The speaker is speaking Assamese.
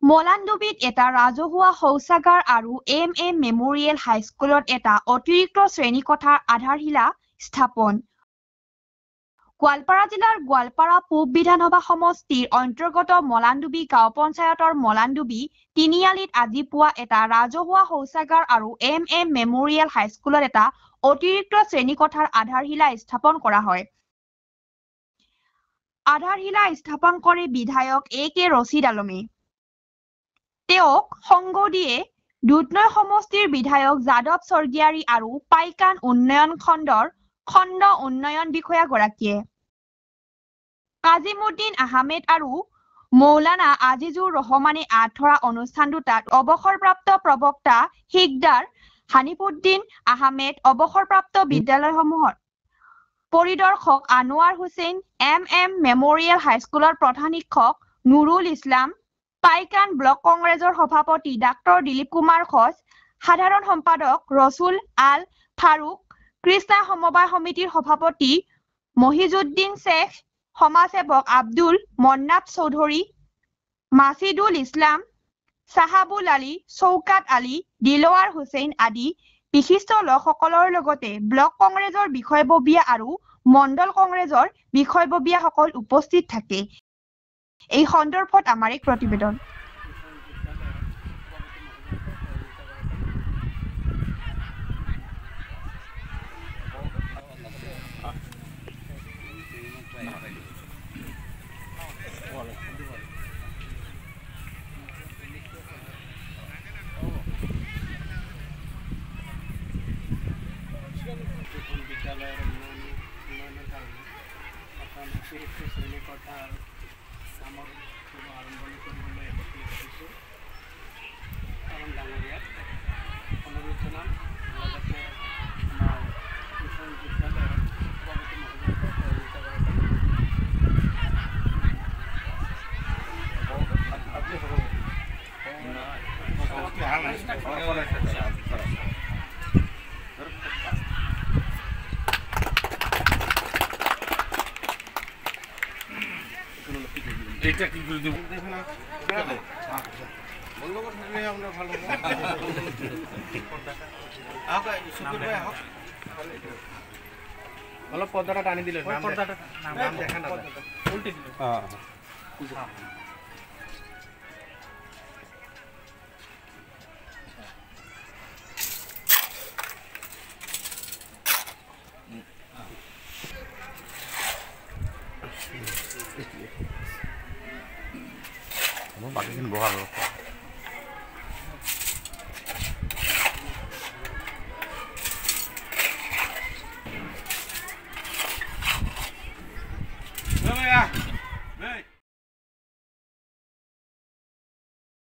মলানডুবিত এটা ৰাজহুৱা শৌচাগাৰ আৰু MM মেমৰিয়েল হাইস্কুলত এটা অতিৰিক্ত শ্ৰেণীকোঠাৰ আধাৰশিলা স্থাপন। গোৱালপাৰা জিলাৰ গোৱালপাৰা পূব বিধানসভা সমষ্টিৰ অন্তৰ্গত মলানডুবি গাঁও পঞ্চায়তৰ মলানডুবি তিনিআলিত আজি পুৱা এটা ৰাজহুৱা শৌচাগাৰ আৰু MM মেমৰিয়েল হাইস্কুলত এটা অতিৰিক্ত শ্ৰেণীকোঠাৰ আধাৰশিলা স্থাপন কৰা হয়। আধাৰশিলা স্থাপন কৰি বিধায়ক AK ৰছিদ আলমে তেওঁক সংগ দিয়ে দুধনৈ সমষ্টিৰ বিধায়ক যাদৱ স্বৰ্গীয়াৰী আৰু পাইকান উন্নয়ন খণ্ডৰ খণ্ড উন্নয়ন বিষয়াগৰাকীয়ে। কাজিমুদ্দিন আহমেদ আৰু মৌলানা আজিজুৰ ৰহমানে ধৰা অনুষ্ঠান দুটাত অৱসৰপ্ৰাপ্ত প্ৰবক্তা শিকদাৰ হানিফুদ্দিন আহমেদ, অৱসৰপ্ৰাপ্ত বিদ্যালয়সমূহৰ পৰিদৰ্শক আনোৱাৰ হুছেইন, MM মেমৰিয়েল হাইস্কুলৰ প্ৰধান শিক্ষক নুৰুল ইছলাম, পাইকান ব্লক কংগ্ৰেছৰ সভাপতি ডাক্তৰ দিলীপ কুমাৰ ঘোষ, সাধাৰণ সম্পাদক ৰছুল আল ফাৰুক, কৃষ্ণা সমবায় সমিতিৰ সভাপতি মহিজুদ্দিন শেখ, সমাজসেৱক আব্দুল মন্নাফ চৌধুৰী, মাছিদুল ইছলাম, চাহাবুল আলী, চৌকাত আলী, দিলৱাৰ হুছেইন আদি বিশিষ্ট লোকসকলৰ লগতে ব্লক কংগ্ৰেছৰ বিষয়ববীয়া আৰু মণ্ডল কংগ্ৰেছৰ বিষয়ববীয়াসকল উপস্থিত থাকে। এই সন্দৰ্ভত আমাৰ এক প্ৰতিবেদন। বিদ্যালয়েৰ উন্নয়নেৰ কাৰণে এখন অতিৰিক্ত শ্ৰেণীকোঠাৰ কামৰ আৰম্ভণি কৰিবলৈ একত্ৰিত হৈছোঁ। কাৰণ ডাঙৰীয়াক অনুৰোধ জনাম, লগতে আমাৰ এখন বিদ্যালয়ৰ সভাপতি মহোদয়ক সহযোগিতা এটা কি করে দেব দেখুন না বন্ধ করে থাকলে আমরা ভালো আগে শুকুর ভাই হোক ভালো পর্দাটা টানি দিলেন পর্দাটা নাম দেখা না উল্টে দিলেন হ্যাঁ বাকিখিনি বহাল